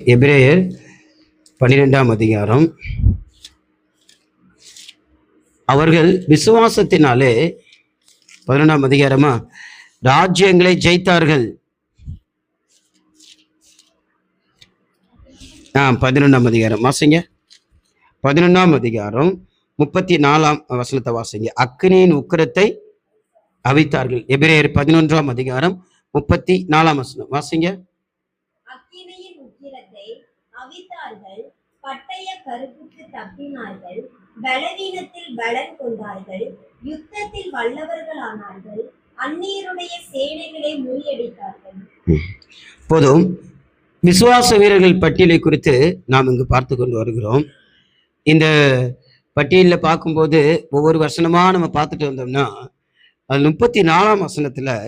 எபிரேயர் 12ஆம் அதிகாரம். அவர்கள் விசுவாசத்தினாலே 11ஆம் அதிகாரமா ராஜ்யங்களை ஜெயித்தார்கள். 11ஆம் அதிகாரம் வாசிங்க. 11ஆம் அதிகாரம் 34ஆம் வசனத்தை வாசிங்க. அக்கினியின் உக்கிரத்தை அவித்தார்கள். எபிரேயர் 11ஆம் அதிகாரம் 34ஆம் வசனம் வாசிங்க. அக்கினியின் உக்கிரத்தை அவித்தார்கள், பட்டய கருப்புக்கு தப்பினார்கள், பலவீனத்தில் பலன் கொண்டார்கள், யுத்தத்தில் வல்லவர்களானார்கள், அந்நியருடைய சேனைகளை முறியடித்தார்கள். போதும். விசுவாச வீரர்கள் பட்டியலை குறித்து நாம் இங்கு பார்த்து கொண்டு வருகிறோம். இந்த பட்டியலில் பார்க்கும்போது ஒவ்வொரு வசனமா நம்ம பார்த்துட்டு வந்தோம்னா, அது 34ஆம் வசனத்துல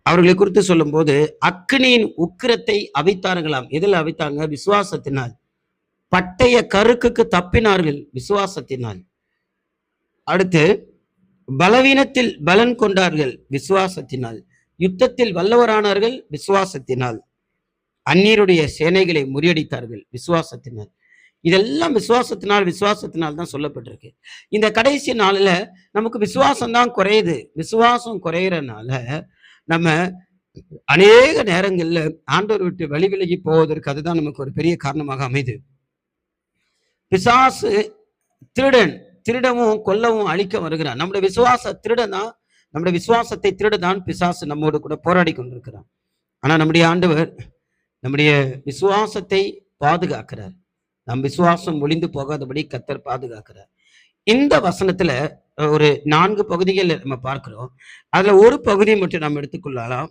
அவர்களை குறித்து சொல்லும் போது அக்கினியின் உக்கிரத்தை அவித்தார்களாம். எதில் அவித்தாங்க? விசுவாசத்தினால். பட்டய கருக்குக்கு தப்பினார்கள், விசுவாசத்தினால். அடுத்து பலவீனத்தில் பலன் கொண்டார்கள், விசுவாசத்தினால். யுத்தத்தில் வல்லவரானார்கள், விசுவாசத்தினால். அந்நியருடைய சேனைகளை முறியடித்தார்கள், விசுவாசத்தினால். இதெல்லாம் விசுவாசத்தினால் தான் சொல்லப்பட்டிருக்கு. இந்த கடைசி நாளில் நமக்கு விசுவாசம் தான் குறையுது. விசுவாசம் குறையிறனால நம்ம அநேக நேரங்கள்ல ஆண்டவர் விட்டு வழி விலகி போவதற்கு அதுதான் நமக்கு ஒரு பெரிய காரணமாக அமைது. பிசாசு திருடவும் கொல்லவும் அழிக்க வருகிறான். நம்முடைய விசுவாச திருடதான், நம்முடைய விசுவாசத்தை திருடதான் பிசாசு நம்மோடு கூட போராடி கொண்டிருக்கிறான். ஆனா நம்முடைய ஆண்டவர் நம்முடைய விசுவாசத்தை பாதுகாக்கிறார். நம் விசுவாசம் ஒளிந்து போகாதபடி கர்த்தர் பாதுகாக்கிறார். இந்த வசனத்துல ஒரு 4 பகுதிகள் நம்ம பார்க்கிறோம். அதுல ஒரு பகுதியை மட்டும் நாம் எடுத்துக்கொள்ளலாம்.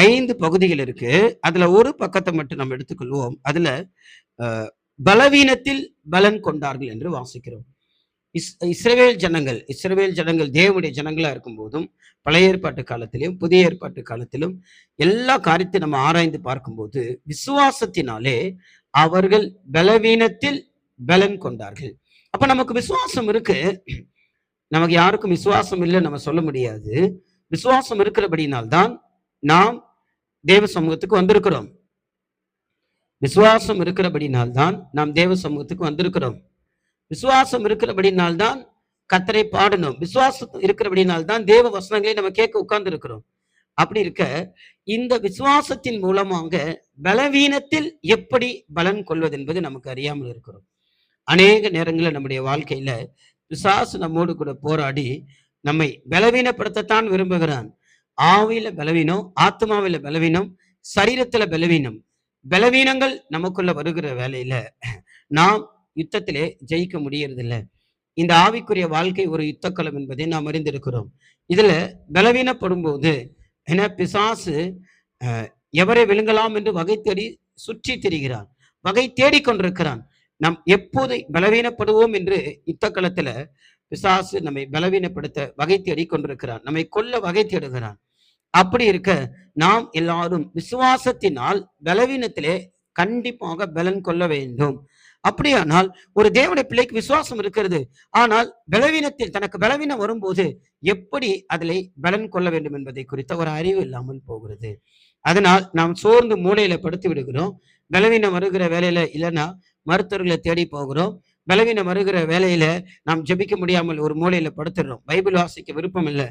5 பகுதிகள் இருக்கு. அதுல ஒரு பக்கத்தை மட்டும் நம்ம எடுத்துக்கொள்வோம். அதுல பலவீனத்தில் பலன் கொண்டார்கள் என்று வாசிக்கிறோம். இஸ்ரவேல் ஜனங்கள் தேவனுடைய ஜனங்களா இருக்கும் போதும், பழைய ஏற்பாட்டு காலத்திலும் புதிய ஏற்பாட்டு காலத்திலும் எல்லா காரியத்தையும் நம்ம ஆராய்ந்து பார்க்கும்போது விசுவாசத்தினாலே அவர்கள் பலவீனத்தில் பலன் கொண்டார்கள். அப்ப நமக்கு விசுவாசம் இருக்கு. நமக்கு யாருக்கும் விசுவாசம் இல்லை நம்ம சொல்ல முடியாது. விசுவாசம் இருக்கிறபடினால்தான் நாம் தேவ சமூகத்துக்கு வந்திருக்கிறோம். விசுவாசம் இருக்கிறபடினால்தான் நாம் தேவ சமூகத்துக்கு வந்திருக்கிறோம். விசுவாசம் இருக்கிறபடினால்தான் கர்த்தரை பாடணும். விசுவாசம் இருக்கிறபடினால்தான் தேவ வசனங்களை நம்ம கேட்க உட்கார்ந்து இருக்கிறோம். அப்படி இருக்க இந்த விசுவாசத்தின் மூலமாக பலவீனத்தில் எப்படி பலன் கொள்வது என்பது நமக்கு அறியாமல் இருக்கிறோம். அநேக நேரங்களில் நம்முடைய வாழ்க்கையில பிசாசு நம்மோடு கூட போராடி நம்மை பலவீனப்படுத்தத்தான் விரும்புகிறான். ஆவியில பலவீனம், ஆத்மாவில பலவீனம், சரீரத்துல பலவீனங்கள் நமக்குள்ள வருகிற வேலையில நாம் யுத்தத்திலே ஜெயிக்க முடியறதில்லை. இந்த ஆவிக்குரிய வாழ்க்கை ஒரு யுத்தக்களம் என்பதை நாம் அறிந்திருக்கிறோம். இதுல பலவீனப்படும் போது பிசாசு எவரை விழுங்கலாம் என்று வகை தேடி சுற்றி திரிகிறான், வகை தேடிக்கொண்டிருக்கிறான். நாம் எப்போது பலவீனப்படுவோம் என்று யுத்தக்களத்துல பிசாசு நம்மை பலவீனப்படுத்த வகை தேடி கொண்டிருக்கிறான், நம்மை கொல்ல வகை தேடுகிறான். அப்படி இருக்க நாம் எல்லாரும் விசுவாசத்தினால் பலவீனத்திலே கண்டிப்பாக பலன் கொள்ள வேண்டும். அப்படியானால் ஒரு தேவனுடைய பிள்ளைக்கு விசுவாசம் இருக்கிறது. ஆனால் பலவீனத்தில் தனக்கு பலவீனம் வரும்போது எப்படி அதில் பலன் கொள்ள வேண்டும் என்பதை குறித்த ஒரு அறிவு இல்லாமல் போகிறது. அதனால் நாம் சோர்ந்து மூளையில படுத்து விடுகிறோம். பலவீனம் வருகிற வேலையில இல்லைன்னா மருத்துவர்களை தேடி போகிறோம். பலவீனம் வருகிற வேலையில நாம் ஜெபிக்க முடியாமல் ஒரு மூலையில படுத்துடுறோம். பைபிள் வாசிக்க விருப்பம் இல்லை.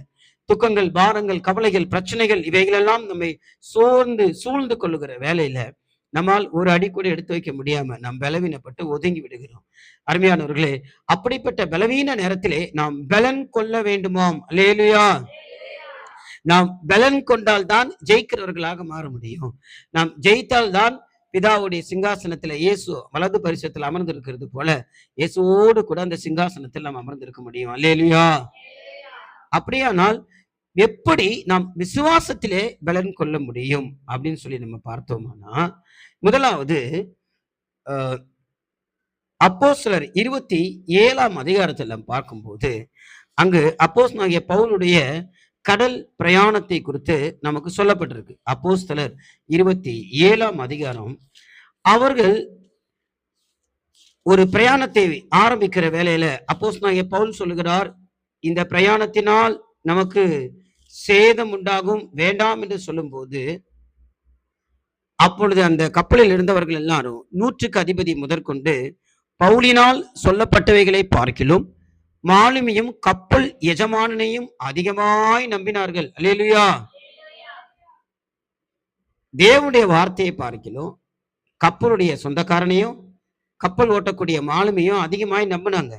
துக்கங்கள், பாரங்கள், கவலைகள், பிரச்சனைகள் இவைகளெல்லாம் நம்மை சூழ்ந்து கொள்ளுகிற வேலையில நம்மால் ஒரு அடி கூட எடுத்து வைக்க முடியாம நாம் பலவீனப்பட்டு ஒதுங்கி விடுகிறோம். அருமையானவர்களே, அப்படிப்பட்ட பலவீன நேரத்திலே நாம் பலன் கொள்ள வேண்டுமாம். அல்லேலூயா. நாம் பலன் கொண்டால் தான் ஜெயிக்கிறவர்களாக மாற முடியும். நாம் ஜெயித்தால் தான் பிதாவுடைய சிங்காசனத்துல இயேசு வலது பரிசத்தில் அமர்ந்து இருக்கிறது போல இயேசுவோடு கூட அந்த சிங்காசனத்தில் நாம் அமர்ந்திருக்க முடியும். அல்லேலூயா. அப்படியானால் எப்படி நாம் விசுவாசத்திலே பலன் கொள்ள முடியும் அப்படின்னு சொல்லி நம்ம பார்த்தோம்னா, முதலாவது அப்போஸ்தலர் 27ஆம் அதிகாரத்தில் பார்க்கும்போது அங்கு அப்போஸ்தலனாகிய பவுலுடைய கடல் பிரயாணத்தை குறித்து நமக்கு சொல்லப்பட்டிருக்கு. அப்போஸ்தலர் 27ஆம் அதிகாரம். அவர்கள் ஒரு பிரயாணத்தை ஆரம்பிக்கிற வேளையில அப்போஸ்தலனாகிய பவுல் சொல்லுகிறார், இந்த பிரயாணத்தினால் நமக்கு சேதம் உண்டாகும், வேண்டாம் என்று சொல்லும் போது அப்பொழுது அந்த கப்பலில் இருந்தவர்கள் எல்லாரும் 100க்கு அதிபதி முதற்கொண்டு பவுலினால் சொல்லப்பட்டவைகளை பார்க்கிலும் மாலுமியும் கப்பல் எஜமானனையும் அதிகமாய் நம்பினார்கள். அல்லேலூயா. தேவனுடைய வார்த்தையை பார்க்கிலும் கப்பலுடைய சொந்தக்காரனையும் கப்பல் ஓட்டக்கூடிய மாலுமியும் அதிகமாய் நம்பினாங்க.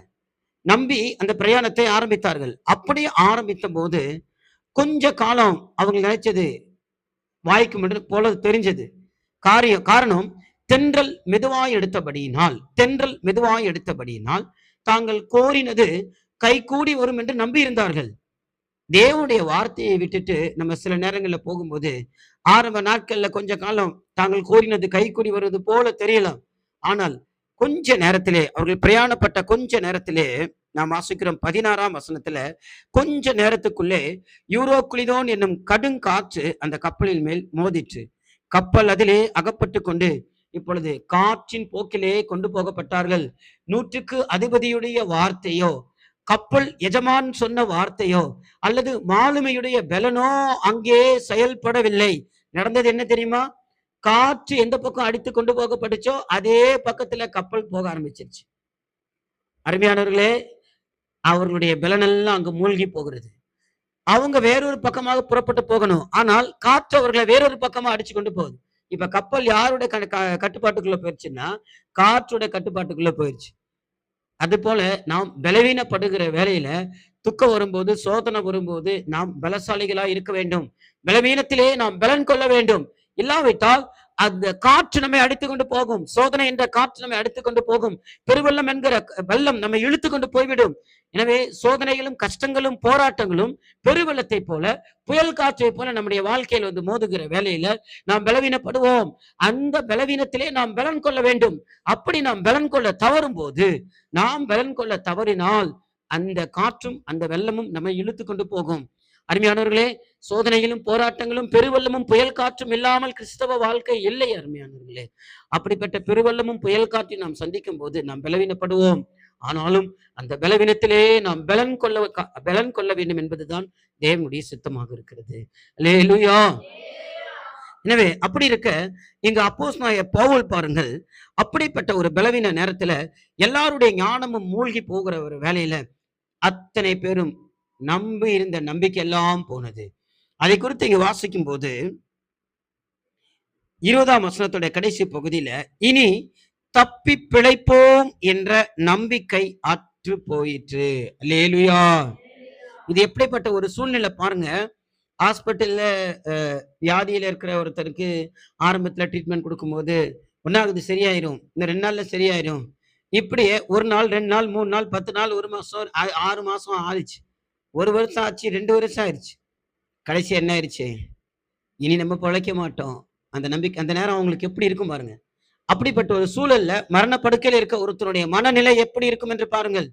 நம்பி அந்த பிரயாணத்தை ஆரம்பித்தார்கள். அப்படி ஆரம்பித்த போது கொஞ்ச காலம் அவங்க நினைச்சது வாய்க்கு மட்டும் போல தெரிஞ்சது. காரணம் தென்றல் மெதுவாய் எடுத்தபடியினால் தாங்கள் கோரினது கைகூடி வரும் என்று நம்பி இருந்தார்கள். தேவனுடைய வார்த்தையை விட்டுட்டு நம்ம சில நேரங்களில் போகும்போது ஆரம்ப நாட்கள்ல கொஞ்ச காலம் தாங்கள் கோரினது கைகூடி வருவது போல தெரியலாம். ஆனால் கொஞ்ச நேரத்திலே அவர்கள் பிரயாணப்பட்ட கொஞ்ச நேரத்திலே நாம் வாசிக்கிறோம் 16ஆம் வசனத்துல, கொஞ்ச நேரத்துக்குள்ளே யூரோகுளிதோன் என்னும் கடுங்காற்று அந்த கப்பலின் மேல் மோதிற்று. கப்பல் அதிலே அகப்பட்டு கொண்டு இப்பொழுது காற்றின் போக்கிலே கொண்டு போகப்பட்டார்கள். 100க்கு அதிபதியுடைய வார்த்தையோ கப்பல் எஜமான் சொன்ன வார்த்தையோ அல்லது மாலுமையுடைய பலனோ அங்கே செயல்படவில்லை. நடந்தது என்ன தெரியுமா? காற்று எந்த பக்கம் அடித்து கொண்டு போகப்பட்டுச்சோ அதே பக்கத்துல கப்பல் போக ஆரம்பிச்சிருச்சு. அருமையானவர்களே, அவர்களுடைய பலனெல்லாம் அங்கு மூழ்கி போகிறது. அவங்க வேறொரு பக்கமாக புறப்பட்டு போகணும். ஆனால் காற்று அவர்களை வேறொரு பக்கமா அடிச்சு கொண்டு போகுது. இப்ப கப்பல் யாருடைய கட்டுப்பாட்டுக்குள்ள போயிடுச்சுன்னா காற்றுடைய கட்டுப்பாட்டுக்குள்ள போயிடுச்சு. அது போல நாம் பலவீனப்படுகிற வேலையில துக்கம் வரும்போது, சோதனை வரும்போது நாம் பலசாலிகளா இருக்க வேண்டும். பலவீனத்திலே நாம் பலன் கொள்ள வேண்டும். இல்லாவிட்டால் அந்த காற்று நம்மை அடித்து கொண்டு போகும். சோதனை என்ற காற்று நம்மை அடித்து கொண்டு போகும். பெருவெள்ளம் என்கிற வெள்ளம் நம்மை இழுத்து கொண்டு போய்விடும். எனவே சோதனைகளும் கஷ்டங்களும் போராட்டங்களும் பெருவெள்ளத்தை போல, புயல் காற்றை போல நம்முடைய வாழ்க்கையில் வந்து மோதுகிற வேலையில நாம் பலவீனப்படுவோம். அந்த பலவீனத்திலே நாம் பலன் கொள்ள வேண்டும். அப்படி நாம் பலன் கொள்ள தவறும் போது, நாம் பலன் கொள்ள தவறினால் அந்த காற்றும் அந்த வெள்ளமும் நம்மை இழுத்து கொண்டு போகும். அருமையானவர்களே, சோதனைகளும் போராட்டங்களும் பெருவெள்ளமும் புயல் காற்றும் இல்லாமல் கிறிஸ்தவ வாழ்க்கை இல்லை. அருமையானவர்களே, அப்படிப்பட்ட பெருவெள்ளமும் புயல் காற்றை நாம் சந்திக்கும் போது நாம் பலவீனப்படுவோம். ஆனாலும் அந்த பலவீனத்திலே நாம் பலன் கொள்ள வேண்டும் என்பதுதான் தேவனுடைய சித்தமாக இருக்கிறது. அல்லேலூயா. எனவே அப்படி இருக்க இங்க அப்போஸ்தலனாகிய பவுல் பாருங்கள், அப்படிப்பட்ட ஒரு பலவீன நேரத்துல எல்லாருடைய ஞானமும் மூழ்கி போகிற ஒரு வேலையில அத்தனை பேரும் நம்பி இருந்த நம்பிக்கை எல்லாம் போனது. அதை குறித்து இங்க வாசிக்கும் போது 20ஆம் வசனத்துடைய கடைசி பகுதியில, இனி தப்பி பிழைப்போம் என்ற நம்பிக்கை அற்று போயிற்று. அல்லேலூயா. இது எப்படிப்பட்ட ஒரு சூழ்நிலை பாருங்க. ஹாஸ்பிட்டல்ல வியாதியில இருக்கிற ஒருத்தருக்கு ஆரம்பத்துல ட்ரீட்மெண்ட் கொடுக்கும்போது ஒன்னாவது சரியாயிரும், இந்த 2 நாள்ல சரியாயிரும். இப்படியே 1 நாள், 2 நாள், 3 நாள், 10 நாள், 1 மாசம், 6 மாசம் ஆயிடுச்சு, 1 வருஷம் ஆச்சு, 2 வருஷம் ஆயிடுச்சு. கடைசி என்ன ஆயிடுச்சு? இனி நம்ம பிழைக்க மாட்டோம். அந்த நம்பிக்கை அந்த நேரம் அவங்களுக்கு எப்படி இருக்கும் பாருங்க. அப்படிப்பட்ட ஒரு சூழல்ல மரணப்படுக்கையில் இருக்க ஒருத்தருடைய மனநிலை எப்படி இருக்கும் என்று பாருங்கள்.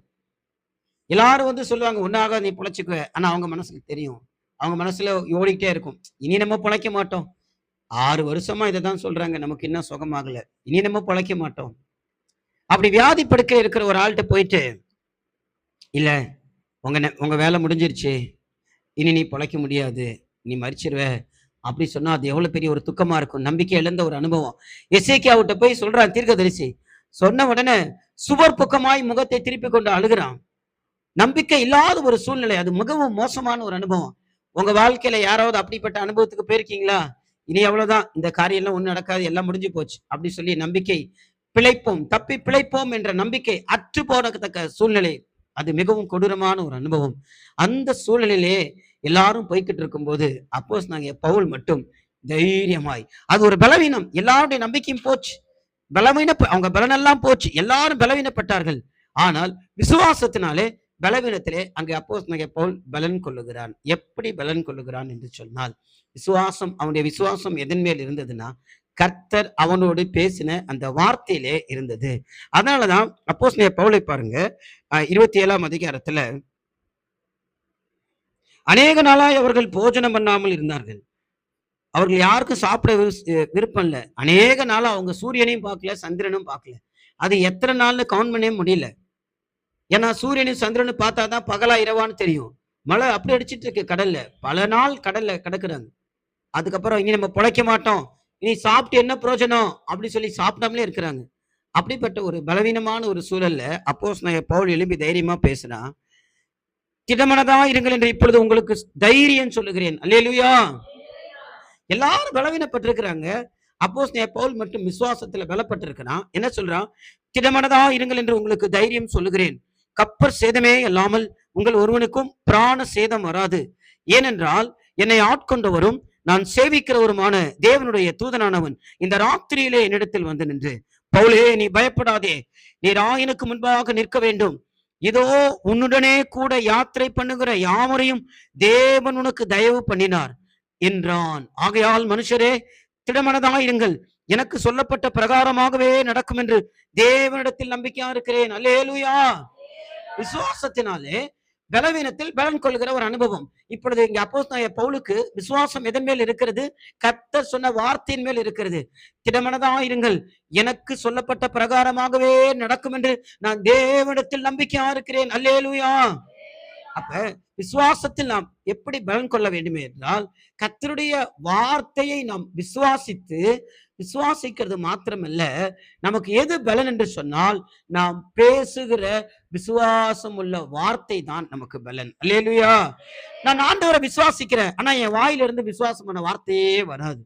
எல்லாரும் வந்து சொல்லுவாங்க, ஒன்னாக நீ பிழைச்சுக்குவ. ஆனா அவங்க மனசுக்கு தெரியும், அவங்க மனசுல ஓடிக்கிட்டே இருக்கும், இனி நம்ம பிழைக்க மாட்டோம். 6 வருஷமா இதை தான் சொல்றாங்க, நமக்கு இன்னும் சுகமாகல, இனி நம்ம பிழைக்க மாட்டோம். அப்படி வியாதி படுக்கை இருக்கிற ஒரு ஆள்கிட்ட போயிட்டு, இல்ல உங்க வேலை முடிஞ்சிருச்சு, இனி நீ பிழைக்க முடியாது, நீ மரிச்சிருவ அப்படி சொன்னா அது எவ்வளவு பெரிய ஒரு துக்கமா இருக்கும். நம்பிக்கை இழந்த ஒரு அனுபவம். எசேக்கியாவிட்ட போய் சொல்றான் தீர்க்கதரிசி. சொன்ன உடனே சுவர் பக்கமாய் முகத்தை திருப்பி கொண்டு அழுகிறான். நம்பிக்கை இல்லாத ஒரு சூழ்நிலை. அது மிகவும் மோசமான ஒரு அனுபவம். உங்க வாழ்க்கையில யாராவது அப்படிப்பட்ட அனுபவத்துக்கு போயிருக்கீங்களா? இனி எவ்வளவுதான், இந்த காரியம் எல்லாம் ஒண்ணு நடக்காது, எல்லாம் முடிஞ்சு போச்சு அப்படி சொல்லி நம்பிக்கை பிழைப்போம், தப்பி பிழைப்போம் என்ற நம்பிக்கை அற்று போனத்தக்க சூழ்நிலை. அது மிகவும் கொடூரமான ஒரு அனுபவம். அந்த சூழ்நிலையிலே எல்லாரும் போய்கிட்டு இருக்கும்போது அப்போஸ்தலனாகிய பவுல் மட்டும் தைரியமாய், அது ஒரு பலவீனம், எல்லாருடைய நம்பிக்கையும் போச்சு, அவங்க பலனெல்லாம் போச்சு, எல்லாரும் பலவீனப்பட்டார்கள். ஆனால் விசுவாசத்தினாலே பலவீனத்திலே அங்கே அப்போஸ்தலனாகிய பவுல் பலன் கொள்ளுகிறான். எப்படி பலன் கொள்ளுகிறான் என்று சொன்னால், அவனுடைய விசுவாசம் எதன் மேல் இருந்ததுன்னா, கர்த்தர் அவனோடு பேசின அந்த வார்த்தையிலே இருந்தது. அதனாலதான் அப்போஸ்தலனாகிய பவுலை பாருங்க, 27ஆம் அதிகாரத்துல, அநேக நாளாய் அவர்கள் போஜனம் பண்ணாமல் இருந்தார்கள். அவர்கள் யாருக்கும் சாப்பிட விருப்பம் இல்லை. அநேக நாளா அவங்க சூரியனையும் பார்க்கல, சந்திரனும் பார்க்கல. அது எத்தனை நாள்னு கவுண்ட் பண்ணவே முடியல. ஏன்னா சூரியனும் சந்திரனும் பார்த்தாதான் பகலா இரவான்னு தெரியும். மழை அப்படி அடிச்சிட்டு இருக்கு கடல்ல, பல நாள் கடல்ல கிடக்குறாங்க. அதுக்கப்புறம் இனி நம்ம பிழைக்க மாட்டோம், இனி சாப்பிட்டு என்ன பிரயோஜனம் அப்படி சொல்லி சாப்பிடாமலே இருக்கிறாங்க. அப்படிப்பட்ட ஒரு பலவீனமான ஒரு சூழல்ல அப்போஸ்தலனாகிய பவுல் எழும்பி தைரியமா பேசுறான். திடமனதா இருங்கள் என்று இப்பொழுது உங்களுக்கு தைரியம் சொல்லுகிறேன். அல்லேலூயா. எல்லாரும் பலவீனப்பட்டிருக்கிறாங்க. அப்போஸ்தலனாகிய பவுல் மட்டும் விசுவாசத்துல பலப்பட்டிருக்கிறான். என்ன சொல்றான்? திடமனதா இருங்கள் என்று உங்களுக்கு தைரியம் சொல்லுகிறேன். கப்பர் சேதமே இல்லாமல் உங்கள் ஒருவனுக்கும் பிராண சேதம் வராது. ஏனென்றால் என்னை ஆட்கொண்டவரும் நான் சேவிக்கிறவருமான தேவனுடைய தூதனானவன் இந்த ராத்திரியிலே என்னிடத்தில் வந்து நின்று, பவுலே, நீ பயப்படாதே, நீ ராயனுக்கு முன்பாக நிற்க வேண்டும். இதோ உன்னுடனே கூட யாத்திரை பண்ணுகிற யாவரையும் தேவன் உனக்கு தயவு பண்ணினார் என்றான். ஆகையால் மனுஷரே, திடமனதாயிருங்கள், எனக்கு சொல்லப்பட்ட பிரகாரமாகவே நடக்கும் என்று தேவனிடத்தில் நம்பிக்கையா இருக்கிறேன். அல்லேலூயா. விசுவாசத்தினாலே பலவீனத்தில் பலன் கொள்கிற ஒரு அனுபவம். இப்பொழுது இங்க அப்போஸ்தலனாகிய பவுலுக்கு விசுவாசம் எதன் மேல் இருக்கிறது? கர்த்தர் சொன்ன வார்த்தையின் மேல் இருக்கிறது. திடமனதாயிருங்கள், எனக்கு சொல்லப்பட்ட பிரகாரமாகவே நடக்கும் என்று நான் தேவனிடத்தில் நம்பிக்கையா இருக்கிறேன். அல்லேலூயா. அப்ப விசுவாசத்தில் நாம் எப்படி பலன் கொள்ள வேண்டுமே என்றால், கர்த்தருடைய வார்த்தையை நாம் விசுவாசிக்கிறது மாத்திரமல்ல, நமக்கு எது பலன் என்று சொன்னால், நாம் பேசுகிற விசுவாசம் உள்ள வார்த்தை தான் நமக்கு பலன். அல்லேலூயா. நான் ஆண்டவரை விசுவாசிக்கிறேன், ஆனா என் வாயிலிருந்து விசுவாசமான வார்த்தையே வராது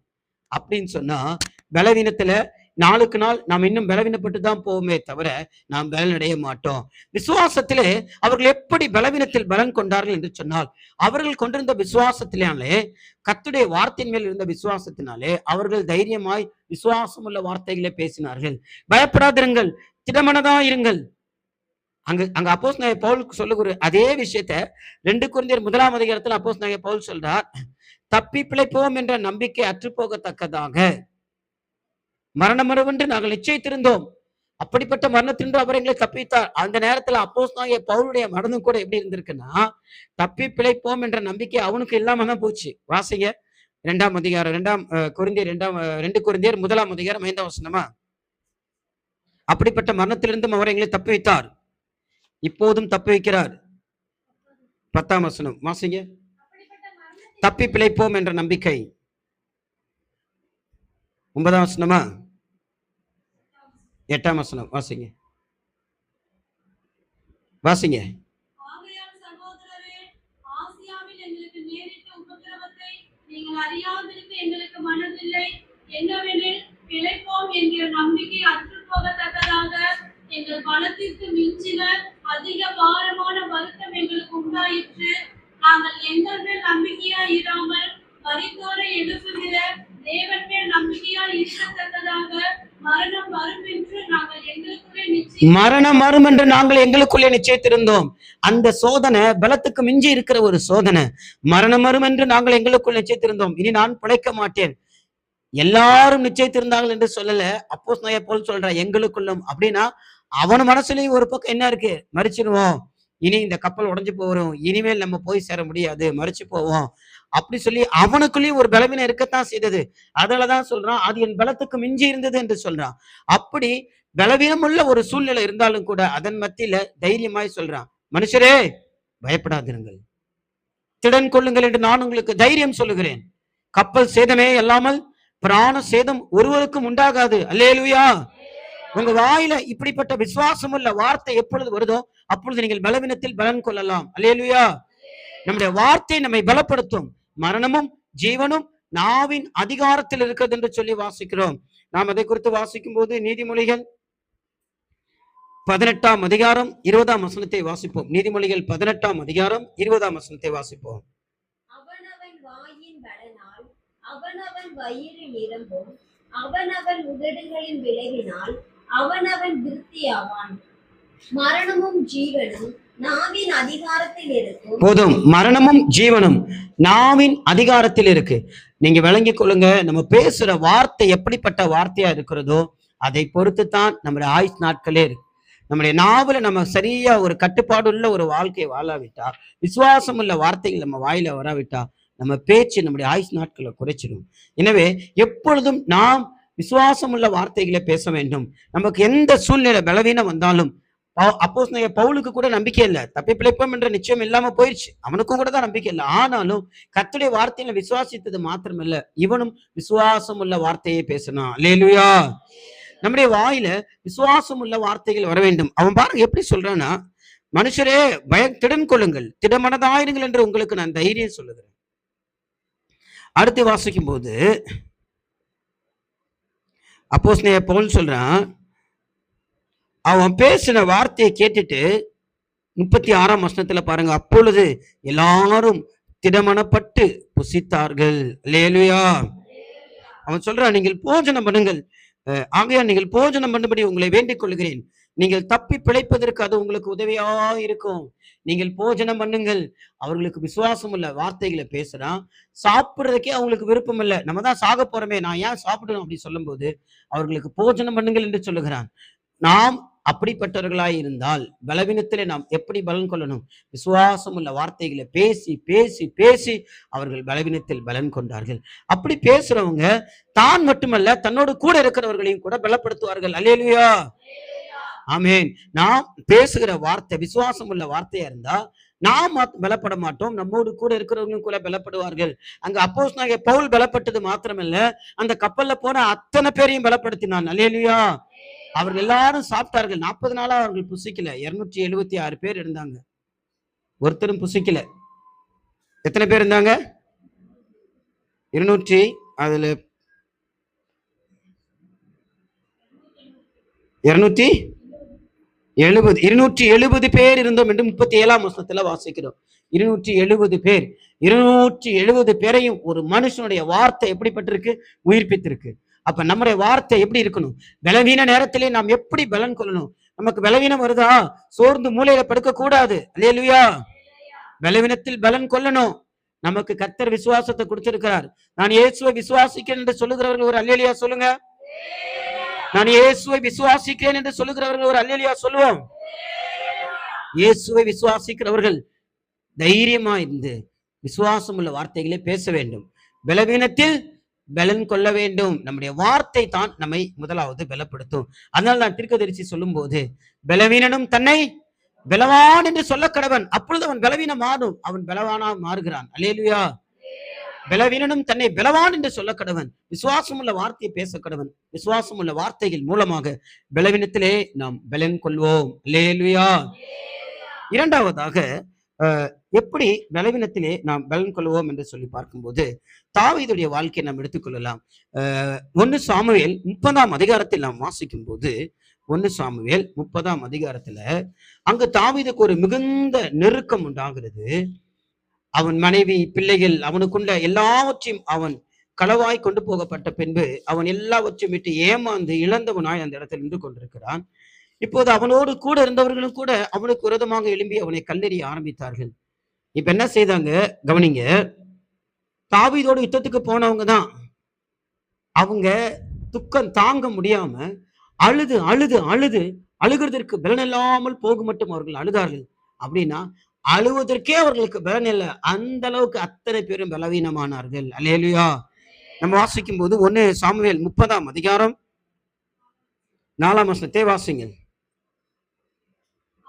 அப்படின்னு சொன்னா, பலவீனத்துல நாளுக்கு நாள் நாம் இன்னும் பலவீனப்பட்டு தான் போவோமே தவிர நாம் பலனடைய மாட்டோம். விசுவாசத்திலே அவர்கள் எப்படி பலவீனத்தில் பலன் கொண்டார்கள் என்று சொன்னால், அவர்கள் கொண்டிருந்த விசுவாசத்தினாலே, கர்த்தருடைய வார்த்தையின் மேல் இருந்த விசுவாசத்தினாலே அவர்கள் தைரியமாய் விசுவாசம் உள்ள வார்த்தைகளை பேசினார்கள். பயப்படாதிருங்கள், திடமனதா இருங்கள். அங்க அப்போஸ்தலனாகிய பவுல் சொல்லுகிற அதே விஷயத்த 2 கொரிந்தியர் 1ஆம் அதிகாரத்தில் அப்போஸ்தலனாகிய பவுல் சொல்றார். தப்பி பிழைப்போம் என்ற நம்பிக்கை அற்றுப்போகத்தக்கதாக மரணமருவென்று நாங்கள் நிச்சயித்திருந்தோம். அப்படிப்பட்ட மரணத்தின்று அவர் எங்களை தப்பித்தார். அந்த நேரத்துல அப்போஸ்தலனாகிய பவுலுடைய மரணம் கூட எப்படி இருந்திருக்குன்னா, தப்பி பிழைப்போம் என்ற நம்பிக்கை அவனுக்கு இல்லாம தான் போச்சு. வாசிங்க 2ஆம் அதிகாரம் 2 கொரிந்தியர் 1ஆம் அதிகாரம் 5ஆம் வசனமா. அப்படிப்பட்ட மரணத்திலிருந்தும் அவர் எங்களை தப்பி வைத்தார், இப்போதும் தப்பி வைக்கிறார். 10ஆம் வசனம் வாசிங்க. தப்பி பிழைப்போம் என்ற நம்பிக்கை. 9ஆம் வசனமா 8ஆம் வசனம் வாசிங்க. ஆகையால் சகோதரரே, ஆசியாவில் எங்களுக்கு நேரிட்ட உபத்திரவத்தை நீங்கள் அறியாதிருக்க எங்களுக்கு மனதில்லை. என்னவெனில், பிழைப்போம் என்கிற நம்பிக்கை அற்றுப்போகத்தக்கதாக எங்கள் பலத்திற்கு மிஞ்சின அதிக பாரமான வருத்தம் எங்களுக்கு உண்டாயிற்று. நாங்கள் எங்கள் மேல் நம்பிக்கையா இராமல் மரித்தோரை எழுப்புகிற தேவன் மேல் நம்பிக்கையா இருக்கத்தக்கதாக மரணம் வரும் என்று நாங்கள் எங்களுக்குள்ளே நிச்சயித்திருந்தோம். அந்த சோதனை பலத்துக்கு மிஞ்சி இருக்கிற ஒரு சோதனை. மரணம் வரும் என்று நாங்கள் எங்களுக்குள் நிச்சயித்திருந்தோம். இனி நான் பிழைக்க மாட்டேன். எல்லாரும் நிச்சயித்திருந்தார்கள் என்று சொல்லல. அப்போஸ்தலனாகிய பவுல் சொல்ற எங்களுக்குள்ளும். அப்படின்னா அவன் மனசுலயும் ஒரு பக்கம் என்ன இருக்கு? மரிச்சிருவோம், இனி இந்த கப்பல் உடைஞ்சு போறோம், இனிமேல் நம்ம போய் சேர முடியாது, மரிச்சு போவோம் அப்படி சொல்லி அவனுக்குள்ளேயும் ஒரு பலவீனம் இருக்கத்தான் செய்தது. அதனாலதான் சொல்றான், அது என் பலத்துக்கு மிஞ்சி இருந்தது என்று சொல்றான். அப்படி பலவீனம் உள்ள ஒரு சூழ்நிலை இருந்தாலும் கூட அதன் மத்தியில தைரியமாய் சொல்றான், மனுஷரே பயப்படாதிருங்கள், திடன் கொள்ளுங்கள் என்று நான் உங்களுக்கு தைரியம் சொல்லுகிறேன். கப்பல் சேதமே இல்லாமல் பிராண சேதம் ஒருவருக்கும் உண்டாகாது. அல்லேலூயா. உங்க வாயில இப்படிப்பட்ட விசுவாசம் உள்ள வார்த்தை எப்பொழுது வருதோ அப்பொழுது நீங்கள் பலவீனத்தில் பலன் கொள்ளலாம். அல்லேலூயா. நம்முடைய வார்த்தை நம்மை பலப்படுத்தும். மரணமும் ஜீவனும் நாவின் அதிகாரத்தில் இருக்கிறது என்று சொல்லி வாசிக்கிறோம். நாம் அதை குறித்து வாசிக்கும் போது நீதிமொழிகள் 18ஆம் அதிகாரம் 20ஆம் வசனத்தை வாசிப்போம். நீதிமொழிகள் 18ஆம் அதிகாரம் 20ஆம் வசனத்தை வாசிப்போம். அவனவன் வாயின் பலனால் அவனவன் வயிறு நிரம்பும், அவனவன் உதடுகளின் விளைவினால் அவனவன் திருப்தியாவான். மரணமும் ஜீவனும் நாவின் அதிகாரத்தில் இருக்கும். போதும், மரணமும் ஜீவனும் நாவின் அதிகாரத்தில் இருக்கு. நீங்க விளங்கிக் கொள்ளுங்க. நம்ம பேசுற வார்த்தை எப்படிப்பட்ட வார்த்தையா இருக்கிறதோ அதை பொறுத்து தான் நம்முடைய ஆயுஷ் நாட்களே இருக்கு. நம்முடைய நாவல நம்ம சரியா ஒரு கட்டுப்பாடு உள்ள ஒரு வாழ்க்கையை வாழாவிட்டா, விசுவாசம் உள்ள வார்த்தைகள் நம்ம வாயில வராவிட்டா, நம்ம பேச்சு நம்முடைய ஆயுஷ் நாட்களை குறைச்சிடும். எனவே எப்பொழுதும் நாம் விசுவாசம் உள்ள வார்த்தைகளை பேச வேண்டும். நமக்கு எந்த சூழ்நிலை பலவீனம் வந்தாலும் அப்போஸ்தலனாகிய பவுலுக்கு கூட நம்பிக்கை இல்லை, தப்பி பிழைப்போம் என்ற நிச்சயம் இல்லாம போயிடுச்சு. அவனுக்கும் கூட தான் நம்பிக்கை இல்லை. ஆனாலும் கர்த்தருடைய வார்த்தையில விசுவாசித்தது மாத்திரமல்ல, இவனும் விசுவாசம் உள்ள வார்த்தையை பேசினான். அல்லேலூயா. நம்முடைய வாயில விசுவாசம் உள்ள வார்த்தைகள் வர வேண்டும். அவன் பாருங்க எப்படி சொல்றான்னா, மனுஷரே திடன் கொள்ளுங்கள், திடமனதாயிருங்கள் என்று உங்களுக்கு நான் தைரியம் சொல்லுகிறேன். அடுத்து வாசிக்கும் போது அப்போஸ்தலனாகிய பவுல் சொல்றான், அவன் பேசின வார்த்தையை கேட்டுட்டு 36ஆம் வசனத்துல பாருங்க, அப்பொழுது எல்லாரும் திடமனப்பட்டு புசித்தார்கள். அல்லேலூயா. அவன் சொல்றான், நீங்கள் போஜனம் பண்ணுங்கள், ஆகையால் நீங்கள் போஜனம் பண்ணும்படி உங்களை வேண்டிக் கொள்கிறேன். நீங்கள் தப்பி பிழைப்பதற்கு அது உங்களுக்கு உதவியா இருக்கும். நீங்கள் போஜனம் பண்ணுங்கள். அவர்களுக்கு விசுவாசம் உள்ள வார்த்தைகளை பேசுறான். சாப்பிடுறதுக்கே அவங்களுக்கு விருப்பம் இல்லை. நம்ம தான் சாக போறோமே, நான் ஏன் சாப்பிடணும் அப்படி சொல்லும் போது அவர்களுக்கு போஜனம் பண்ணுங்கள் என்று சொல்லுகிறான். நாம் அப்படிப்பட்டவர்களாய் இருந்தால் பலவீனத்திலே நாம் எப்படி பலன் கொள்ளணும்? விசுவாசம் உள்ள வார்த்தைகளை பேசி பேசி பேசி அவர்கள் பலவீனத்தில் பலன் கொண்டார்கள். அப்படி பேசுறவங்க தான் மட்டுமல்ல, தன்னோடு கூட இருக்கிறவர்களையும் கூட பலப்படுத்துவார்கள். அல்லேலூயா. ஆமென். நாம் பேசுகிற வார்த்தை விசுவாசம் உள்ள வார்த்தையா இருந்தா நாம் பலப்பட மாட்டோம், நம்மோடு கூட இருக்கிறவங்களும் கூட பலப்படுவார்கள். அங்க அப்போஸ்தலனாகிய பவுல் பலப்பட்டது மாத்திரமல்ல, அந்த கப்பல்ல போன அத்தனை பேரையும் பலப்படுத்தினான். அல்லேலூயா. அவர்கள் எல்லாரும் சாப்பிட்டார்கள். 40 நாளா அவர்கள் புசிக்கல. 276 பேர் இருந்தாங்க, ஒருத்தரும் புசிக்கல. எத்தனை பேர் இருந்தாங்க? 270 பேர் இருந்தோம் என்று 37ஆம் வசனத்துல வாசிக்கிறோம். 270 பேர். 270 பேரையும் ஒரு மனுஷனுடைய வார்த்தை எப்படிப்பட்டிருக்கு? உயிர்ப்பித்திருக்கு. அப்ப நம்முடைய வார்த்தை எப்படி இருக்கணும்? பலவீன நேரத்திலே நாம் எப்படி பலன் கொள்ளணும்? நமக்கு பலவீனம் வருதா, சோர்ந்து மூலையில படுக்க கூடாது. அல்லேலூயா. பலவீனத்தில் பலன் கொள்ளணும். நமக்கு கர்த்தர் விசுவாசத்தை கொடுத்திருக்கிறார். நான் இயேசுவை விசுவாசிக்கிறேன் என்று சொல்லுகிறவர்கள் ஒரு அல்லேலூயா சொல்லுங்க. நான் இயேசுவை விசுவாசிக்கிறேன் என்று சொல்லுகிறவர்கள் ஒரு அல்லேலூயா சொல்லுவோம். இயேசுவை விசுவாசிக்கிறவர்கள் தைரியமா இருந்து விசுவாசம் உள்ள வார்த்தைகளை பேச வேண்டும். பலவீனத்தில் பலன் கொள்ள வேண்டும். நம்முடைய வார்த்தை தான் நம்மை முதலாவது பலப்படுத்தும். அதனால நான் தீர்க்கதரிசி சொல்லும் போது, பலவீனனும் தன்னை பலவான் என்று சொல்ல கடவன், அப்பொழுது அவன் பலவீனம் மாறும், அவன் பலவானா மாறுகிறான். அல்லேலூயா. பலவீனனும் தன்னை பலவான் என்று சொல்ல கடவன், விசுவாசம் உள்ள வார்த்தையை பேச கடவன். விசுவாசம் உள்ள வார்த்தைகள் மூலமாக பலவீனத்திலே நாம் பலன் கொள்வோம். அல்லேலூயா. இரண்டாவதாக எப்படி பலவீனத்திலே நாம் பலன் கொள்வோம் என்று சொல்லி பார்க்கும்போது, தாவீதுடைய வாழ்க்கையை நாம் எடுத்துக்கொள்ளலாம். 1 சாமுவேல் 30ஆம் அதிகாரத்தில் நாம் வாசிக்கும் போது, 1 சாமுவேல் 30ஆம் அதிகாரத்துல அங்கு தாவீதுக்கு ஒரு மிகுந்த நெருக்கம் உண்டாகிறது. அவன் மனைவி, பிள்ளைகள், அவனுக்குள்ள எல்லாவற்றையும் அவன் களவாய் கொண்டு போகப்பட்ட பின்பு அவன் எல்லாவற்றையும் விட்டு ஏமாந்து இழந்தவனாய் அந்த இடத்தில் நின்று கொண்டிருக்கிறான். இப்போது அவனோடு கூட இருந்தவர்களும் கூட அவனுக்கு விரோதமாக எழும்பி அவனை கல்லெறிய ஆரம்பித்தார்கள். இப்ப என்ன செய்தாங்க கவனிங்க. தாவீதோடு யுத்தத்துக்கு போனவங்க தான். அவங்க துக்கம் தாங்க முடியாம அழுது அழுது அழுது அழுகிறதற்கு பலன் இல்லாமல் போக மட்டும் அவர்கள் அழுதார்கள். அப்படின்னா அழுவதற்கே அவர்களுக்கு பலன் இல்லை. அந்த அளவுக்கு அத்தனை பேரும் பலவீனமானார்கள். அல்லேலூயா. நம்ம வாசிக்கும் போது 1 சாமுவேல் 30ஆம் அதிகாரம் 4ஆம் வசனத்தை வாசிங்க.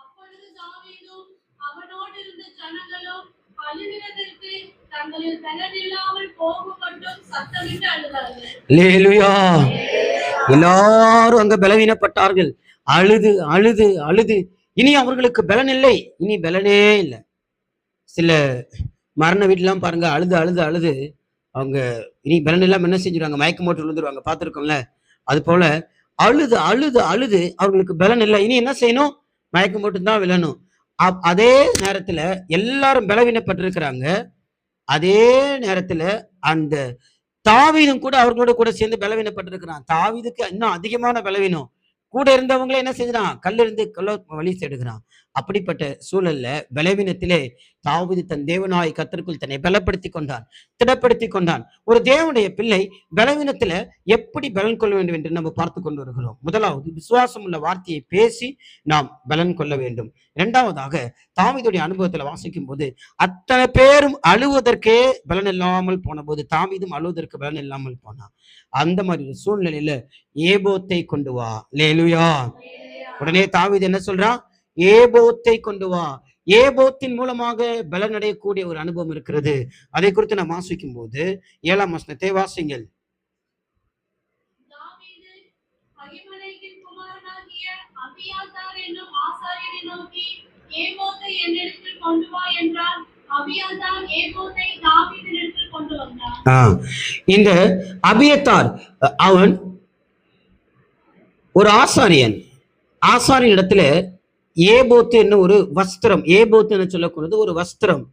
அப்பொழுது தாவீதும் அவனோடு இருந்த ஜனங்களும் அழுகிறதற்கு தங்களில் பலன் இல்லாமல் போகும் மட்டும் சத்தமிட்டு அழுதார்கள். அல்லேலூயா. எல்லாரும் அங்க பலவீனப்பட்டார்கள். அழுது அழுது அழுது இனி அவர்களுக்கு பலன் இல்லை, இனி பலனே இல்லை. சில மரண வீட்டுலாம் பாருங்க, அழுது அழுது அழுது அவங்க இனி பலன் இல்லாம என்ன செஞ்சிருவாங்க? மயக்கம் போட்டு விழுந்துருவாங்க, பார்த்துருக்கோம்ல. அது போல அழுது அழுது அழுது அவர்களுக்கு பலன் இல்லை, இனி என்ன செய்யணும்? மயக்கம் போட்டு தான் விழணும். அதே நேரத்துல எல்லாரும் பலவீனப்பட்டிருக்கிறாங்க. அதே நேரத்துல அந்த தாவீதும் கூட அவர்களோட கூட சேர்ந்து பலவீனப்பட்டிருக்கிறான். தாவீதுக்கு இன்னும் அதிகமான பலவீனம். கூட இருந்தவங்களே என்ன செஞ்சான்? கல்லிருந்து வழி தேடுகிறான். அப்படிப்பட்ட சூழல்ல பலவீனத்திலே தாவீது தன் தேவனாய் கர்த்தருக்குள் தன்னை பலப்படுத்தி கொண்டான், திடப்படுத்தி கொண்டான். ஒரு தேவனுடைய பிள்ளை பலவீனத்துல எப்படி பலன் கொள்ள வேண்டும் என்று நம்ம பார்த்து கொண்டு வருகிறோம். முதலாவது விசுவாசம் உள்ள வார்த்தையை பேசி நாம் பலன் கொள்ள வேண்டும். இரண்டாவதாக தாவீதுடைய அனுபவத்துல வாசிக்கும் போது, அத்தனை பேரும் அழுவதற்கே பலன் இல்லாமல் போன போது தாவீதும் அழுவதற்கு பலன் இல்லாமல் போனான். அந்த மாதிரி ஒரு சூழ்நிலையில ஏபோத்தை கொண்டு வா. அல்லேலூயா. உடனே தாவீது என்ன சொல்றான்? ஏபோத்தை கொண்டு வா. ஏபோத்தின் மூலமாக பலன் அடையக்கூடிய ஒரு அனுபவம் இருக்கிறது. அதை குறித்து நாம் வாசிக்கும் போது 7ஆம் வசனத்தை வாசிங்கள். தாவீது அகிமெலேக்கின் குமாரனாகிய அபியாத்தார் என்னும் ஆசாரியனை நோக்கி, ஏபோத்தை என்னிடத்தில் கொண்டு வா என்றான். அபியாத்தார் ஏபோத்தை தாவீதினிடத்தில் கொண்டு வந்தான். இந்த அபியத்தார் அவன் ஒரு ஆசாரியன். ஆசாரியன் இடத்துல ஏபோத்து என்ன ஒரு வஸ்திரம், ஏபோத்து என்ன சொல்லக்கூடியது ஒரு வஸ்திரம்.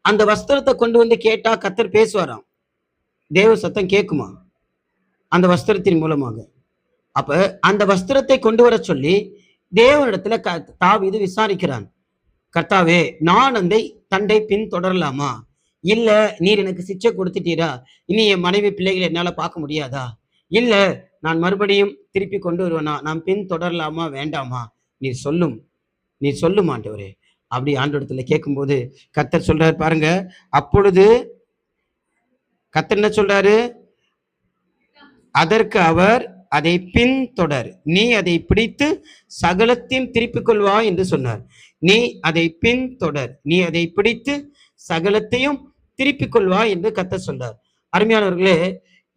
அந்த வஸ்திரத்தை கொண்டு வந்து கேட்டா கர்த்தர் பேசுவாராம். தேவ சத்தம் கேட்குமா அந்த வஸ்திரத்தின் மூலமாக? அப்ப அந்த வஸ்திரத்தை கொண்டு வர சொல்லி தேவனிடத்துல தாவீது விசாரிக்கிறான். கர்த்தாவே, நான் அந்த தண்டை பின் தொடரலாமா? இல்ல நீர் எனக்கு சிச்சை கொடுத்துட்டீரா, இனி என் மனைவி பிள்ளைகளை என்னால பார்க்க முடியாதா? இல்ல நான் மறுபடியும் திருப்பி கொண்டு வருவேனா? நான் பின் தொடரலாமா வேண்டாமா? நீ சொல்லும் ஆண்டவரே. அப்படி ஆண்டவரத்துல கேட்கும்போது கர்த்தர் சொல்றாரு பாருங்க. அப்பொழுது கர்த்தர் என்ன சொல்றாரு? அதற்கு அவர், அதை பின் தொடர், நீ அதை பிடித்து சகலத்தையும் திருப்பிக் கொள்வா என்று சொன்னார். நீ அதை பின் தொடர், நீ அதை பிடித்து சகலத்தையும் திருப்பிக் கொள்வா என்று கர்த்தர் சொல்றார். அருமையானவர்களே,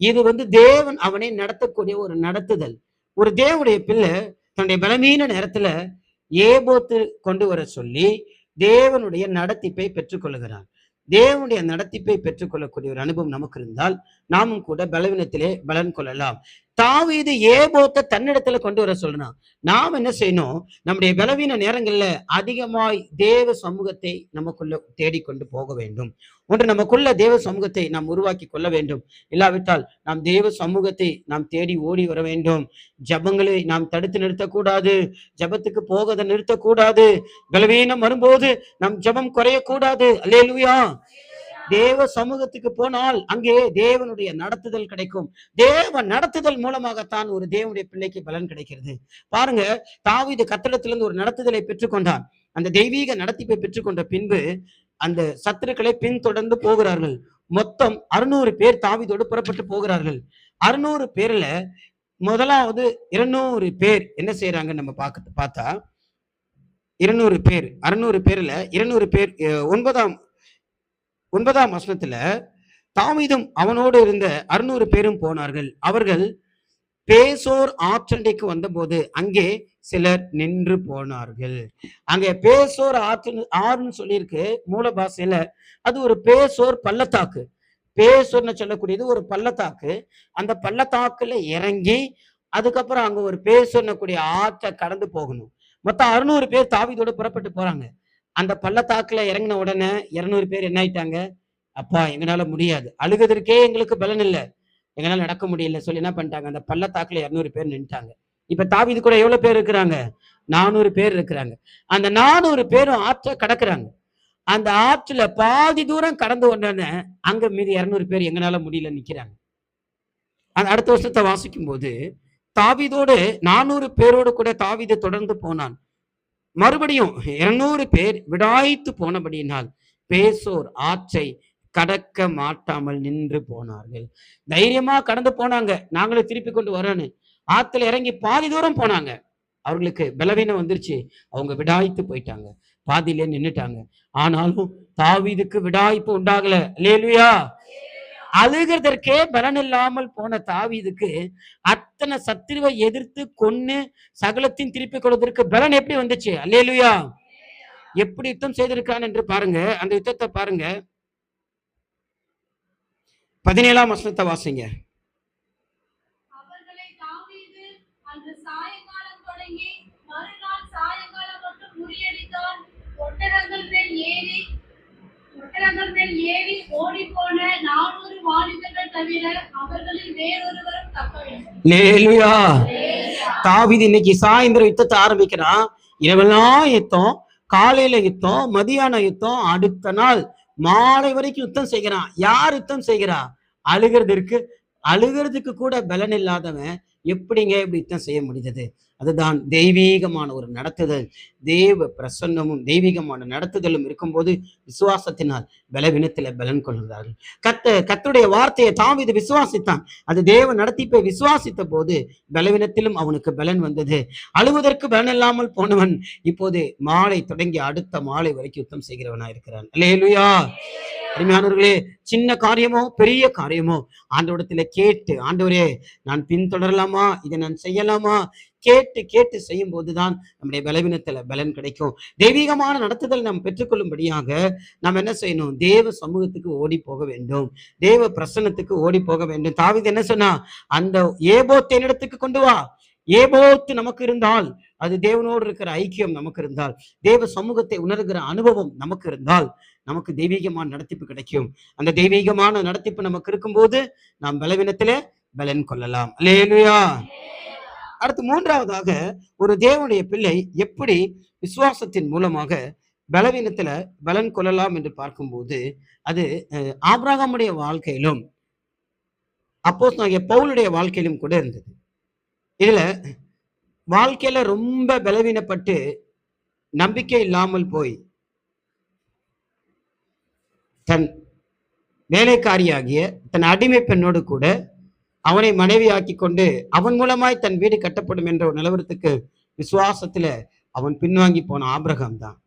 இது தேவன் அவனை நடத்தக்கூடிய ஒரு நடத்துதல். ஒரு தேவனுடைய பிள்ளை தன்னுடைய பலவீன நேரத்துல ஏபோத்து கொண்டு வர சொல்லி தேவனுடைய நடத்திப்பை பெற்றுக்கொள்கிறான். தேவனுடைய நடத்திப்பை பெற்றுக்கொள்ளக்கூடிய ஒரு அனுபவம் நமக்கு இருந்தால் நாமும் கூட பலவீனத்திலே பலன் கொள்ளலாம். தாவீது ஏபோத்தை தன்னிடத்துல கொண்டு வர சொல்றான். நாம் என்ன செய்யணும்? நம்முடைய பலவீன நேரங்கள்ல அதிகமாய் தேவ சமூகத்தை நமக்குள்ள தேடிக்கொண்டு போக வேண்டும். ஒன்று, நமக்குள்ள தேவ சமூகத்தை நாம் உருவாக்கி கொள்ள வேண்டும். இல்லாவிட்டால் நாம் தேவ சமூகத்தை நாம் தேடி ஓடி வர வேண்டும். ஜபங்களை நாம் தடுத்து நிறுத்தக்கூடாது. ஜபத்துக்கு போகதை நிறுத்தக்கூடாது. பலவீனம் வரும்போது நம் ஜபம் குறையக்கூடாது. அல்லேலூயா. தேவ சமூகத்துக்கு போனால் அங்கே தேவனுடைய நடத்துதல் கிடைக்கும். தேவ நடத்துதல் மூலமாகத்தான் ஒரு தேவனுடைய பிள்ளைக்கு பலன் கிடைக்கிறது. பாருங்க, தாவீது கர்த்தரிடத்திலிருந்து ஒரு நடத்துதலை பெற்றுக்கொண்டான். அந்த தெய்வீக நடத்திப்பை பெற்றுக்கொண்ட பின்பு அந்த சத்துருக்களை பின்தொடர்ந்து போகிறார்கள். மொத்தம் 600 பேர் தாவீதோடு புறப்பட்டு போகிறார்கள். 600 பேர்ல முதலாவது 200 பேர் என்ன செய்யறாங்க நம்ம பார்த்தா 200 பேர், 600 பேர்ல 200 பேர் 9ஆம் வசனத்துல தாவீதும் அவனோடு இருந்த 600 பேரும் போனார்கள். அவர்கள் பேசோர் ஆற்றண்டைக்கு வந்தபோது அங்கே சிலர் நின்று போனார்கள். அங்கே பேசோர் ஆறுன்னு சொல்லியிருக்கு மூல பாஷையில. அது ஒரு பேசோர் பள்ளத்தாக்கு. பேசோர்னு சொல்லக்கூடியது ஒரு பள்ளத்தாக்கு. அந்த பள்ளத்தாக்குல இறங்கி அதுக்கப்புறம் அங்க ஒரு பேசோர்னக்கூடிய ஆற்றை கடந்து போகணும். மொத்தம் 600 பேர் தாவீதோட புறப்பட்டு போறாங்க. அந்த பள்ளத்தாக்குல இறங்கின உடனே 200 பேர் என்ன ஆயிட்டாங்க? அப்பா, எங்களால முடியாது, அழுகிறதுக்கே எங்களுக்கு பலன் இல்லை, எங்களால நடக்க முடியல சொல்லி என்ன பண்ணிட்டாங்க? அந்த பள்ளத்தாக்குல 200 பேர் நின்றுட்டாங்க. இப்ப தாவீது கூட எவ்வளவு பேர் இருக்கிறாங்க? 400 பேர் இருக்கிறாங்க. அந்த 400 பேரும் ஆற்றை கடக்குறாங்க. அந்த ஆற்றுல பாதி தூரம் கடந்து உடனே அங்க மீதி 200 பேர் எங்களால முடியல நிக்கிறாங்க. அந்த அடுத்த வருஷத்தை வாசிக்கும் போது தாவீதோடு 400 பேரோடு கூட தாவீது தொடர்ந்து போனான். மறுபடியும் 200 பேர் விடாய்த்து போனபடியினால் பேசோர் ஆற்றை கடக்க மாட்டாமல் நின்று போனார்கள். தைரியமா கடந்து போனாங்க, நாங்களும் திருப்பி கொண்டு வரோன்னு. ஆத்துல இறங்கி பாதி தூரம் போனாங்க. அவர்களுக்கு பலவீனம் வந்துருச்சு. அவங்க விடாய்த்து போயிட்டாங்க, பாதியிலே நின்னுட்டாங்க. ஆனாலும் தாவீதுக்கு விடாய்ப்பு உண்டாகல. அல்லேலூயா. அழுகிறதற்கே பலன் இல்லாமல் போன தாவீதுக்கு அத்தனை சத்துருவை எதிர்த்து கொன்னு சகலத்தையும் திருப்பிக் கொள்வதற்கு பலன் எப்படி வந்துச்சு? அல்லேலூயா. எப்படி யுத்தம் செய்திருக்கான் என்று பாருங்க. அந்த யுத்தத்தை பாருங்க. 17ஆம் வசனத்தை வாசிங்க. அவர்களை தாவீது அன்று சாயங்காலம் தொடங்கி மறுநாள் சாயங்காலம் மட்டும் முறியடித்தான். ஒட்டகங்கள் மேல் ஏறி ஓடி போன 400 வாலிபர்கள் தவிர அவர்களில் வேறொருவரும் தப்பவில்லை. தாவீது இன்னைக்கு சாயந்தரம் யுத்தத்தை ஆரம்பிக்கிறான். இரவெல்லாம் யுத்தம், காலையில யுத்தம், மதியான யுத்தம், அடுத்த நாள் மாலை வரைக்கும் யுத்தம் செய்கிறான். யார் யுத்தம் செய்கிறா? அழுகிறதுக்கு கூட பலன் இல்லாதவன் எப்படிங்க இப்படி யுத்தம் செய்ய முடிந்தது? அதுதான் தெய்வீகமான ஒரு நடத்துதல். தேவ பிரசன்னமும் தெய்வீகமான நடத்துதலும் இருக்கும்போது விசுவாசத்தினால் பலவீனத்தில பலன் கொள்கிறார்கள். கர்த்தருடைய வார்த்தையை தாவீது விசுவாசித்தான். அது தேவ நடத்திப்பை விசுவாசித்த போது பலவீனத்திலும் அவனுக்கு பலன் வந்தது. அழுவதற்கு பலன் இல்லாமல் போனவன் இப்போது மாலை தொடங்கி அடுத்த மாலை வரைக்கும் யுத்தம் செய்கிறவனாய் இருக்கிறான். அல்லேலூயா. அருமையானவர்களே, சின்ன காரியமோ பெரிய காரியமோ ஆண்டவரிடத்துல கேட்டு, ஆண்டவரே நான் பின்தொடரலாமா, இதை நான் செய்யலாமா, கேட்டு கேட்டு செய்யும் போதுதான் நம்முடைய பலவீனத்துல பலன் கிடைக்கும். தெய்வீகமான நடத்துதல் நாம் பெற்றுக்கொள்ளும்படியாக நாம் என்ன செய்யணும்? தேவ சமூகத்துக்கு ஓடி போக வேண்டும். தேவ பிரசன்னத்துக்கு ஓடி போக வேண்டும். தாவீது என்ன சொன்னா? அந்த ஏபோத் என்னிடத்துக்கு கொண்டு வா. ஏபோத்து நமக்கு இருந்தால், அது தேவனோடு இருக்கிற ஐக்கியம் நமக்கு இருந்தால், தேவ சமூகத்தை உணர்கிற அனுபவம் நமக்கு இருந்தால், நமக்கு தெய்வீகமான நடத்திப்பு கிடைக்கும். அந்த தெய்வீகமான நடத்திப்பு நமக்கு இருக்கும்போது நாம் பலவீனத்திலே பலன் கொள்ளலாம். அல்லேலூயா. அடுத்து மூன்றாவதாக, ஒரு தேவனுடைய பிள்ளை எப்படி விசுவாசத்தின் மூலமாக பலவீனத்துல பலன் கொள்ளலாம் என்று பார்க்கும்போது, அது ஆபிரகாமுடைய வாழ்க்கையிலும் அப்போஸ்தலனாகிய பவுலுடைய வாழ்க்கையிலும் கூட இருந்தது. இதுல வாழ்க்கையில ரொம்ப பலவீனப்பட்டு நம்பிக்கை இல்லாமல் போய் தன் வேலைக்காரியாகிய தன் அடிமை பெண்ணோடு கூட அவனை மனைவியாக்கி கொண்டு அவன் மூலமாய் தன் வீடு கட்டப்படும் என்ற ஒரு நிலவரத்துக்கு விசுவாசத்துல அவன் பின்வாங்கி போன ஆபிரகாம் தான்.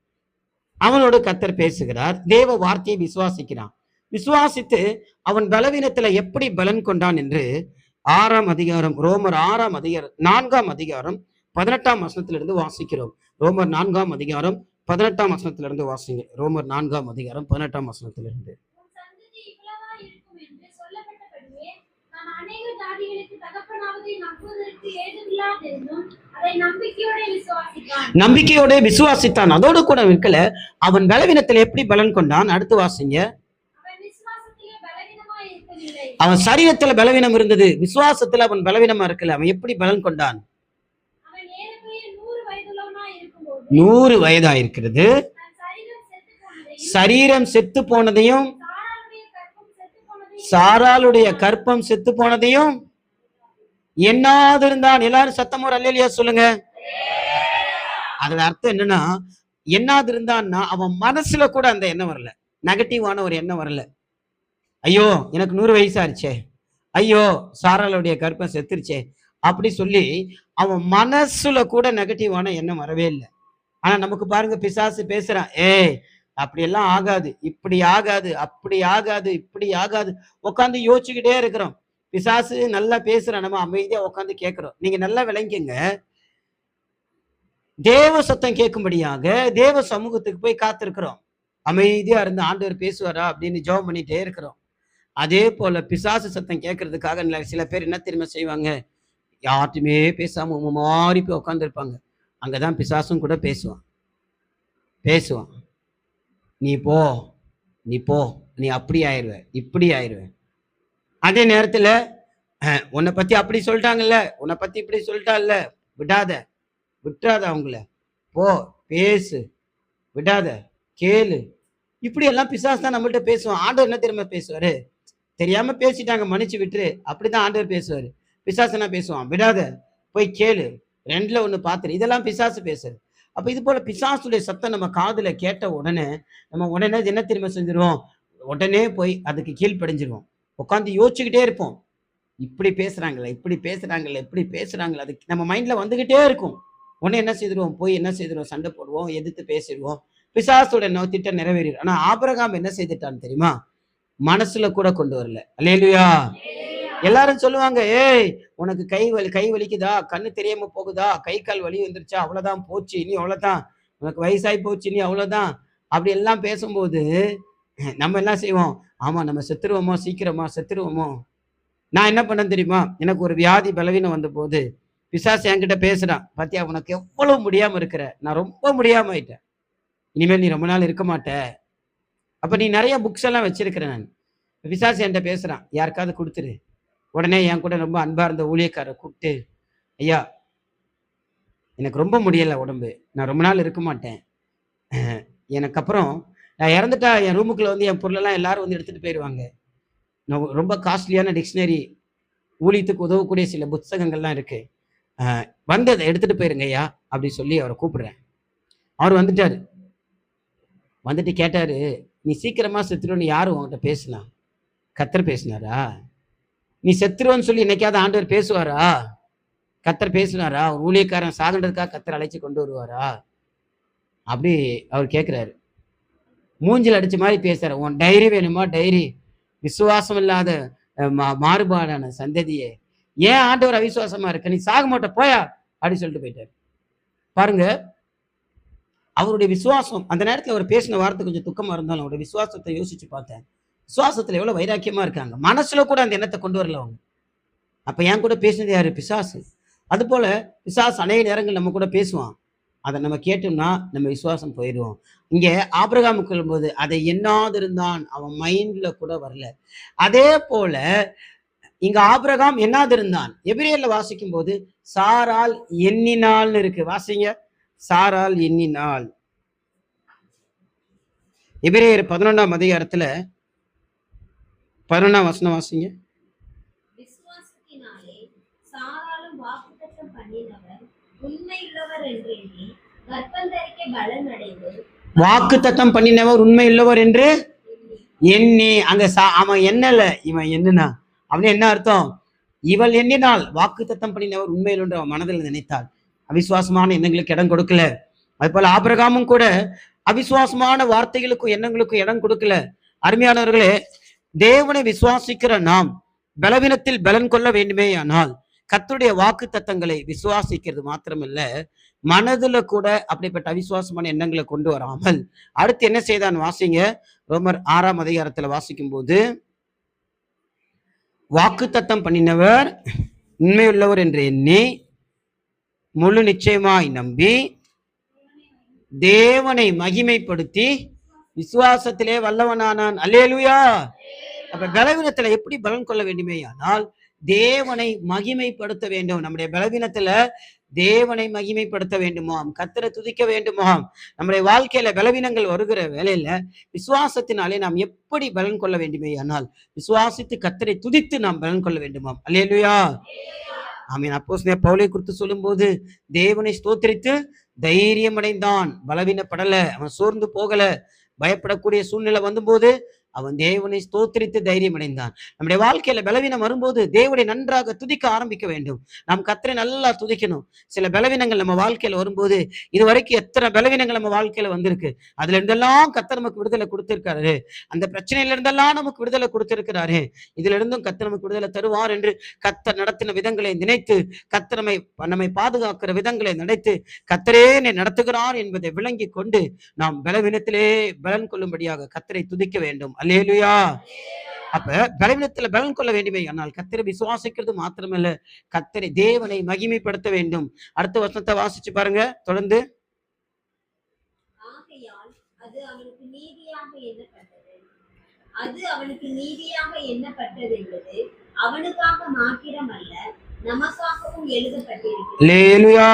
அவனோடு கர்த்தர் பேசுகிறார். தேவ வார்த்தையை விசுவாசிக்கிறான். விசுவாசித்து அவன் பலவீனத்துல எப்படி பலன் கொண்டான் என்று 6ஆம் அதிகாரம், ரோமர் 6ஆம் அதிகாரம் 4ஆம் அதிகாரம் 18ஆம் வசனத்திலிருந்து வாசிக்கிறோம். ரோமர் 4ஆம் அதிகாரம் 18ஆம் வசனத்திலிருந்து வாசிங்க. ரோமர் 4ஆம் அதிகாரம் 18ஆம் வசனத்திலிருந்து. உன் சந்ததி இவ்வளவா இருக்கும் என்று சொல்லப்பட்டபடியே நான் அநேக ஜாதிகளுக்கு தகப்பனாவதை நம்புவதற்கு ஏதுமில்லாதிருந்தும் அதை நம்பிக்கையோட விசுவாசித்தான். நம்பிக்கையோட விசுவாசித்தான். அதோடு கூட இருக்கல, அவன் பலவீனத்துல எப்படி பலன் கொண்டான்? அடுத்து வாசிங்க. அவன் விசுவாசத்திலே பலவீனமாய் இருக்கவில்லை. அவன் சரீரத்துல பலவீனம் இருந்தது, விசுவாசத்துல அவன் பலவீனமா இருக்கல. அவன் எப்படி பலன் கொண்டான்? அவன் ஏறக்குறைய 100 வயதுள்ளவனாய் இருக்கும்போது 100 வயதா இருக்கிறது. தன் சரீரம் செத்துப் போனதையும் சரீரம் செத்து போனதையும் சாராளுடைய கற்பம் செத்து போனதையும் எண்ணாதிருந்தான். எல்லாரும் சத்தம் ஒரு அல்லேலூயா சொல்லுங்க. அதோட அர்த்தம் என்னன்னா, எண்ணாதிருந்தான்னா அவன் மனசுல கூட அந்த எண்ணம் வரல, நெகட்டிவான ஒரு எண்ணம் வரல. ஐயோ எனக்கு 100 வயசாயிருச்சே, ஐயோ சாராளுடைய கற்பம் செத்துருச்சே அப்படி சொல்லி அவன் மனசுல கூட நெகட்டிவான எண்ணம் வரவே இல்லை. ஆனா நமக்கு பாருங்க, பிசாசு பேசுறான், ஏய் அப்படி எல்லாம் ஆகாது, இப்படி ஆகாது, அப்படி ஆகாது, இப்படி ஆகாது, உட்காந்து யோசிச்சுக்கிட்டே இருக்கிறோம். பிசாசு நல்லா பேசுறான், நம்ம அமைதியா உட்காந்து கேட்கிறோம். நீங்க நல்லா விளங்கிங்க, தேவ சத்தம் கேட்கும்படியாக தேவ சமூகத்துக்கு போய் காத்திருக்கிறோம். அமைதியா இருந்து ஆண்டவர் பேசுவாரா அப்படின்னு ஜெபம் பண்ணிட்டே இருக்கிறோம். அதே போல பிசாசு சத்தம் கேட்கறதுக்காக சில பேர் என்ன தெரியுமா செய்வாங்க? யார்ட்டுமே பேசாம மாறி போய் உட்காந்துருப்பாங்க. அங்கதான் பிசாசும் கூட பேசுவான். நீ போ, நீ போ, நீ அப்படி ஆயிடுவ, இப்படி ஆயிடுவ. அதே நேரத்துல உன்னை பத்தி அப்படி சொல்லிட்டாங்கல்ல, உன்னை பத்தி இப்படி சொல்லிட்டாங்கல்ல, விட்டாத அவங்கள, போ, பேசு, விடாத, கேளு. இப்படி எல்லாம் பிசாசு தான் நம்மள்ட்ட பேசுவான். ஆண்டவர் என்ன தெரியுமா பேசுவாரு? தெரியாம பேசிட்டாங்க, மன்னிச்சு விட்டுரு, அப்படிதான் ஆண்டவர் பேசுவாரு. பிசாசு என்ன பேசுவான்? விடாத, போய் கேளு, 2ல 1 பாத்துரு. இதெல்லாம் பிசாசு பேசுறது. அப்ப இது போல பிசாசுடைய சத்தம் நம்ம காதுல கேட்ட உடனே நம்ம உடனே என்ன தெரியுமா செஞ்சிருவோம்? உடனே போய் அதுக்கு கீழ்ப்படிஞ்சிருவோம். உட்காந்து யோசிச்சுக்கிட்டே இருப்போம், இப்படி பேசுறாங்கல்ல, இப்படி பேசுறாங்கல்ல, இப்படி பேசுறாங்கல்ல, அது நம்ம மைண்ட்ல வந்துகிட்டே இருக்கும். உடனே என்ன செய்திருவோம்? போய் என்ன செய்திருவோம்? சண்டை போடுவோம், எதிர்த்து பேசிடுவோம். பிசாசோட திட்டம் நிறைவேறிடும். ஆனா ஆபிரகாம் என்ன செய்துட்டான்னு தெரியுமா? மனசுல கூட கொண்டு வரல. அல்லேலூயா. எல்லாரும் சொல்லுவாங்க, ஏய் உனக்கு கை வலிக்குதா, கண்ணு தெரியாம போகுதா, கை கால் வலி வந்துருச்சா, அவ்வளவுதான், போச்சு, இனி அவ்வளவுதான், உனக்கு வயசாகி போச்சு, இனி அவ்வளவுதான், அப்படி எல்லாம் பேசும்போது நம்ம என்ன செய்வோம்? ஆமா நம்ம செத்துருவோமோ, சீக்கிரமா செத்துருவோமோ. நான் என்ன பண்ணேன் தெரியுமா? எனக்கு ஒரு வியாதி பலவீனம் வந்த போது பிசாசு என்கிட்ட பேசுறான், பாத்தியா உனக்கு எவ்வளவு முடியாம இருக்கிற, நான் ரொம்ப முடியாம ஆயிட்டேன், இனிமேல் நீ ரொம்ப நாள் இருக்க மாட்ட. அப்ப நீ நிறைய புக்ஸ் எல்லாம் வச்சிருக்கிறேன். நான் பிசாசு என்கிட்ட பேசுறான், யாருக்காவது கொடுத்துரு. உடனே என் கூட ரொம்ப அன்பா இருந்த ஊழியக்காரரை கூப்பிட்டு, ஐயா எனக்கு ரொம்ப முடியல உடம்பு, நான் ரொம்ப நாள் இருக்க மாட்டேன், எனக்கு அப்புறம் நான் இறந்துட்டா என் ரூமுக்குள்ள என் பொருளெல்லாம் எல்லாரும் எடுத்துட்டு போயிடுவாங்க, நான் ரொம்ப காஸ்ட்லியான டிக்ஷனரி ஊழியத்துக்கு உதவக்கூடிய சில புத்தகங்கள்லாம் இருக்கு. வந்து அதை எடுத்துட்டு போயிருங்க ஐயா அப்படி சொல்லி அவரை கூப்பிடுறேன். அவர் வந்துட்டாரு. வந்துட்டு கேட்டாரு, நீ சீக்கிரமா செத்துருவன்னு யாரு உன்கிட்ட பேசுனா? கர்த்தர் பேசினாரா? நீ செத்துருவன்னு சொல்லி என்னைக்காவது ஆண்டவர் பேசுவாரா? கர்த்தர் பேசினாரா? ஒரு ஊழியக்காரன் சாகன்றதுக்காக கர்த்தர் அழைச்சி கொண்டு வருவாரா? அப்படி அவர் கேட்கிறாரு. மூஞ்சில் அடிச்ச மாதிரி பேசுறாரு. உன் டைரி வேணுமா? டைரி. விசுவாசம் இல்லாத மாறுபாடான சந்ததியே, ஏன் ஆண்டவர் அவிசுவாசமா இருக்க? நீ சாக மாட்ட போயா அப்படின்னு சொல்லிட்டு போயிட்டாரு. பாருங்க, அவருடைய விசுவாசம். அந்த நேரத்தில் அவர் பேசின வார்த்தை கொஞ்சம் துக்கமா இருந்தாலும் அவருடைய விசுவாசத்தை யோசிச்சு பார்த்தேன். விசுவாசத்துல எவ்வளவு வைராக்கியமா இருக்காங்க. மனசுல கூட அந்த எண்ணத்தை கொண்டு வரல அவங்க. அப்ப என் கூட பேசினது யாரு? பிசாசு. அது போல பிசாசு அநேக நேரங்கள் நம்ம கூட பேசுவான். அதை நம்ம கேட்டோம்னா நம்ம விசுவாசம் போயிடுவோம். இங்க ஆபிரகாமுக்கு சொல்லும்போது அதை எண்ணாதிருந்தான், அவன் மைண்ட்ல கூட வரல. அதே போல இங்க ஆபிரகாம் எண்ணாதிருந்தான். எபிரேயர்ல வாசிக்கும் போது சாரால் எண்ணினாள்னு இருக்கு. வாசிங்க, சாரால் எண்ணினாள். எபிரேயர் 11ஆம் அதிகாரத்துல 11ஆம் வசனம் வாசிங்க. விசுவாசத்தினாலே சாராளும் வாக்குத்தத்தம் பண்ணினவர் உண்மையுள்ளவர் என்று எண்ணி கர்ப்பந்தரிக்க பலன் அடைந்து. வாக்குத்தத்தம் பண்ணினவர் உண்மை உள்ளவர் என்று எண்ணி. அங்க அவன் எண்ணல, இவன் எண்ணினா. அப்படின்னு என்ன அர்த்தம்? இவள் எண்ணினாள். வாக்குத்தத்தம் பண்ணினவர் உண்மையில் என்று அவன் மனதில் நினைத்தாள். அவிசுவாசமான எண்ணங்களுக்கு இடம் கொடுக்கல. அது போல ஆபிரகாமும் கூட அவிசுவாசமான வார்த்தைகளுக்கும் எண்ணங்களுக்கும் இடம் கொடுக்கல. அருமையானவர்களே, தேவனை விசுவாசிக்கிற நாம் பலவீனத்தில் பலன் கொள்ள வேண்டுமே. ஆனால் கர்த்தருடைய வாக்கு தத்தங்களை விசுவாசிக்கிறது மாத்திரமல்ல, மனதுல கூட அப்படிப்பட்ட அவிசுவாசமான எண்ணங்களை கொண்டு வராமல் அடுத்து என்ன செய்தான்? வாசிங்க, ரோமர் 6ஆம் அதிகாரத்துல வாசிக்கும் போது, வாக்கு தத்தம் பண்ணினவர் உண்மையுள்ளவர் என்று எண்ணி முழு நிச்சயமாய் நம்பி தேவனை மகிமைப்படுத்தி விசுவாசத்திலே வல்லவனானான். அல்லேலூயா. அப்ப பலவீனத்துல எப்படி பலன் கொள்ள வேண்டுமே? ஆனால் தேவனை மகிமைப்படுத்த வேண்டும். நம்முடைய பலவீனத்துல தேவனை மகிமைப்படுத்த வேண்டுமாம், கர்த்தரை துதிக்க வேண்டுமாம். நம்முடைய வாழ்க்கையில பலவீனங்கள் வருகிற வேலையில விசுவாசத்தினாலே நாம் எப்படி பலன் கொள்ள வேண்டுமே? ஆனால் விசுவாசித்து கர்த்தரை துதித்து நாம் பலன் கொள்ள வேண்டுமாம். அல்லேலூயா. ஆமீன். அப்போஸ்தலனாகிய பவுலை குறித்து சொல்லும் போது தேவனை ஸ்தோத்திரித்து தைரியம் அடைந்தான். பலவீனப்படல, அவன் சோர்ந்து போகல. பயப்படக்கூடிய சூழ்நிலை வந்தபோது அவன் தேவனை ஸ்தோத்திரித்து தைரியம் அடைந்தான். நம்முடைய வாழ்க்கையில பலவீனம் வரும்போது தேவனை நன்றாக துதிக்க ஆரம்பிக்க வேண்டும். நாம் கர்த்தரை நல்லா துதிக்கணும். சில பலவீனங்கள் நம்ம வாழ்க்கையில வரும்போது, இது வரைக்கும் எத்தனை பலவீனங்கள் நம்ம வாழ்க்கையில வந்திருக்கு, அதுல இருந்தெல்லாம் கர்த்தர் நமக்கு விடுதலை கொடுத்திருக்காரு. அந்த பிரச்சனையில இருந்தெல்லாம் நமக்கு விடுதலை கொடுத்திருக்கிறாரு. இதுல இருந்தும் கர்த்தர் நமக்கு விடுதலை தருவார் என்று கர்த்தர் நடத்தின விதங்களை நினைத்து, கர்த்தர் நம்மை பாதுகாக்கிற விதங்களை நினைத்து, கர்த்தரே என்னை நடத்துகிறார் என்பதை விளங்கி கொண்டு நாம் பலவீனத்திலே பலன் கொள்ளும்படியாக கர்த்தரை துதிக்க வேண்டும். அல்லேலூயா. அப்ப பலவீனத்துல பலன் கொள்ள வேண்டுமே. ஆனால் கர்த்தரை விசுவாசிக்கிறது மாத்திரமல்ல, கர்த்தரை தேவனை மகிமைப்படுத்த வேண்டும். அடுத்த வசனத்தை வாசிச்சு பாருங்க தொடர்ந்து. ஆகையால் அது அவனுக்கு நீதியாக எண்ணப்பட்டது என்பது அவனுக்காக மாத்திரமல்ல நமக்காகவும் எழுதப்பட்டிருக்கிறது. அல்லேலூயா.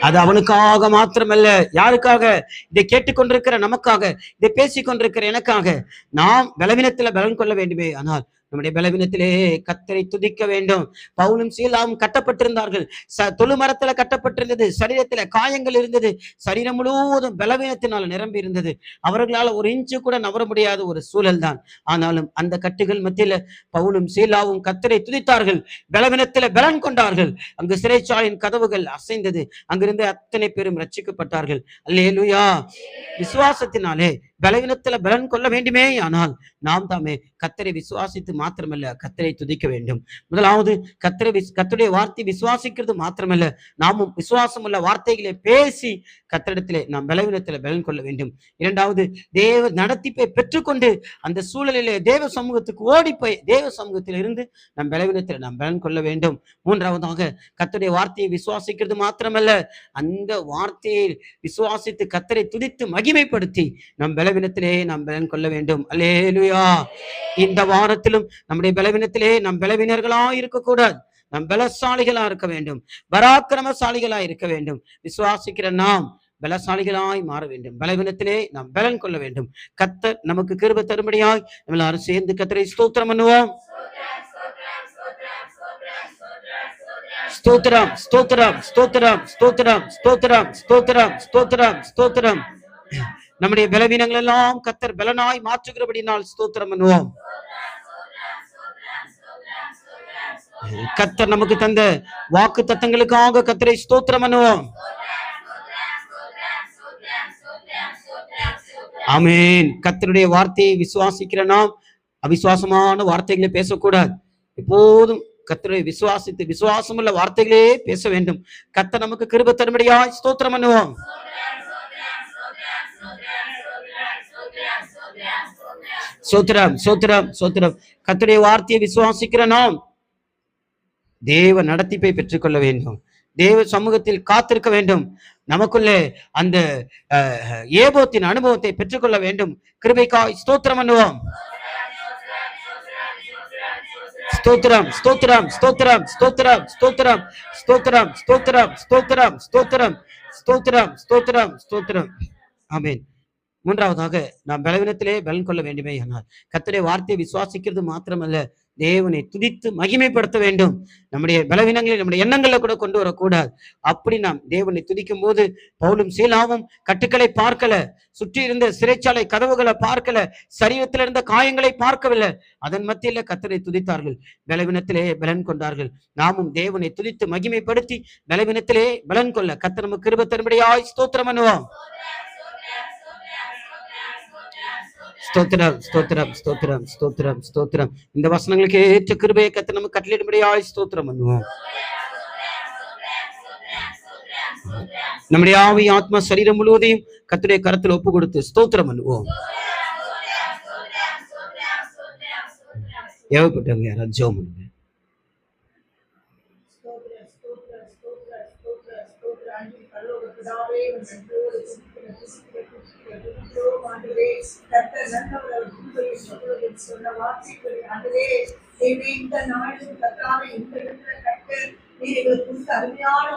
அது அவனுக்காக மாத்திரமல்ல, யாருக்காக? இதை கேட்டுக்கொண்டிருக்கிற நமக்காக, இதை பேசிக் கொண்டிருக்கிற எனக்காக. நாம் பலவீனத்துல பலன் கொள்ள வேண்டுமே. ஆனால் நம்முடைய பலவீனத்திலே கர்த்தரை துதிக்க வேண்டும். பவுலும் சீலாவும் கட்டப்பட்டிருந்தார்கள். தொழுமரத்துல கட்டப்பட்டிருந்தது. சரீரத்துல காயங்கள் இருந்தது. சரீரம் முழுவதும் பலவீனத்தினால் நிரம்பி இருந்தது. அவர்களால் ஒரு இன்ச்சு கூட நவர முடியாத ஒரு சூழல் தான். ஆனாலும் அந்த கட்டுகள் மத்தியில பவுலும் சீலாவும் கர்த்தரை துதித்தார்கள். பலவீனத்தில பலன் கொண்டார்கள். அங்கு சிறைச்சாலையின் கதவுகள் அசைந்தது. அங்கிருந்து அத்தனை பேரும் ரட்சிக்கப்பட்டார்கள். அல்லேலூயா. விசுவாசத்தினாலே பலவீனத்துல பலன் கொள்ள வேண்டுமே. ஆனால் நாம் தாமே கர்த்தரை விசுவாசித்து மாத்திரமல்ல, கர்த்தரை துதிக்க வேண்டும். முதலாவது கர்த்தருடைய வார்த்தை விசுவாசிக்கிறது மாத்திரமல்ல, நாமும் விசுவாசம் உள்ள வார்த்தைகளை பேசி கர்த்தரிடத்திலே நாம் பலவீனத்துல பலன் கொள்ள வேண்டும். இரண்டாவது, தேவ நடத்திப்பை பெற்றுக்கொண்டு அந்த சூழலிலே தேவ சமூகத்துக்கு ஓடிப்போய் தேவ சமூகத்தில் இருந்து நம் பலவீனத்தில் நாம் பலன் கொள்ள வேண்டும். மூன்றாவதாக, கர்த்தருடைய வார்த்தையை விசுவாசிக்கிறது மாத்திரமல்ல, அந்த வார்த்தையை விசுவாசித்து கர்த்தரை துதித்து மகிமைப்படுத்தி நம் பலவீனத்திலே நாம் பலன் கொள்ள வேண்டும். அல்லேலூயா. இந்த வாரத்திலும் நம்முடைய பலவீனத்திலே நம் பலவீனர்களா இருக்கக்கூடாது, நம் பலசாலிகளா இருக்க வேண்டும், பராக்கிரமசாலிகளா இருக்க வேண்டும். விசுவாசிக்கிற நாம் பலசாலிகளாய் மாற வேண்டும். பலவீனத்திலே நாம் பலன் கொள்ள வேண்டும். கர்த்தர் நமக்கு கிருபை தரும்படியாய் எல்லாரும் சேர்ந்து கர்த்தரை ஸ்தோத்திரம் பண்ணுவோம். ஸ்தோத்திரம் ஸ்தோத்திரம் ஸ்தோத்திரம் ஸ்தோத்திரம் ஸ்தோத்திரம் ஸ்தோத்திரம் ஸ்தோத்திரம் ஸ்தோத்திரம். நம்முடைய பலவீனங்கள் எல்லாம் கர்த்தர் பலனாய் மாற்றுகிறபடினால் ஸ்தோத்திரம் பண்ணுவோம். கர்த்தர் நமக்கு தந்த வாக்கு தத்தங்களுக்காக கர்த்தரை ஸ்தோத்திரம் பண்ணுவோம். ஆமென். கர்த்தருடைய வார்த்தையை விசுவாசிக்கிற நாம் அவிசுவாசமான வார்த்தைகளை பேசக்கூடாது. எப்போதும் கர்த்தரை விசுவாசித்து விசுவாசமுள்ள வார்த்தைகளே பேச வேண்டும். கர்த்தர் நமக்கு கிருபை தரும்படியாய் ஸ்தோத்திரம் பண்ணுவோம். ஸ்தோத்திரம் ஸ்தோத்திரம் ஸ்தோத்திரம். கர்த்தருடைய வார்த்தையை விசுவாசிக்கிற நாம் தேவ நடத்திப்பை பெற்றுக்கொள்ள வேண்டும். தேவ சமூகத்தில் காத்திருக்க வேண்டும். நமக்குள்ளே அந்த ஏபோத்தின் அனுபவத்தை பெற்றுக்கொள்ள வேண்டும். கிருபைக்காய் ஸ்தோத்திரம் பண்ணுவோம். ஸ்தோத்திரம் ஸ்தோத்திரம் ஸ்தோத்திரம் ஸ்தோத்திரம் ஸ்தோத்திரம் ஸ்தோத்திரம் ஸ்தோத்திரம் ஸ்தோத்திரம் ஸ்தோத்திரம் ஸ்தோத்திரம் ஸ்தோத்திரம் ஸ்தோத்திரம். ஆமென். மூன்றாவதாக நாம் பலவீனத்திலே பலன் கொள்ள வேண்டுமே. ஆனால் கர்த்தருடைய வார்த்தையை விசுவாசிக்கிறது மாத்திரமல்ல, தேவனை துதித்து மகிமைப்படுத்த வேண்டும். நம்முடைய பலவீனங்களை நம்முடைய எண்ணங்களை கூட கொண்டு வரக்கூடாது. அப்படி நாம் தேவனை துதிக்கும் போது பவுலும் சீலாவும் கட்டுக்களை பார்க்கல, சுற்றி இருந்த சிறைச்சாலை கதவுகளை பார்க்கல, சரீரத்தில் இருந்த காயங்களை பார்க்கவில்லை. அதன் மத்தியில கர்த்தரை துதித்தார்கள், பலவீனத்திலே பலன் கொண்டார்கள். நாமும் தேவனை துதித்து மகிமைப்படுத்தி பலவீனத்திலே பலன் கொள்ள கர்த்தர் நமக்கு கிருபை தரும்படியாய் ஸ்தோத்திரம் பண்ணுவோம். ஸ்தோத்திரம் ஸ்தோத்திரம் ஸ்தோத்திரம் ஸ்தோத்திரம் ஸ்தோத்திரம். இந்த வசனங்களுக்கு ஏற்ற கிருபையை கர்த்தர் நமக்கு கட்டளையிடும்படியாய் ஸ்தோத்திரம் பண்ணுவோம். நம்முடைய ஆவி ஆத்மா சரீரம் முழுவதையும் கர்த்தருடைய கரத்தில் ஒப்பு கொடுத்து ஸ்தோத்திரம் பண்ணுவோம். ஏவப்பட்டவங்க யாராவது ஜெபம் பண்ணுங்க. இந்த நாளில் கர்த்தாவே இந்த இடத்துல கர்த்தர் நீர் எங்களுக்கு அருமையான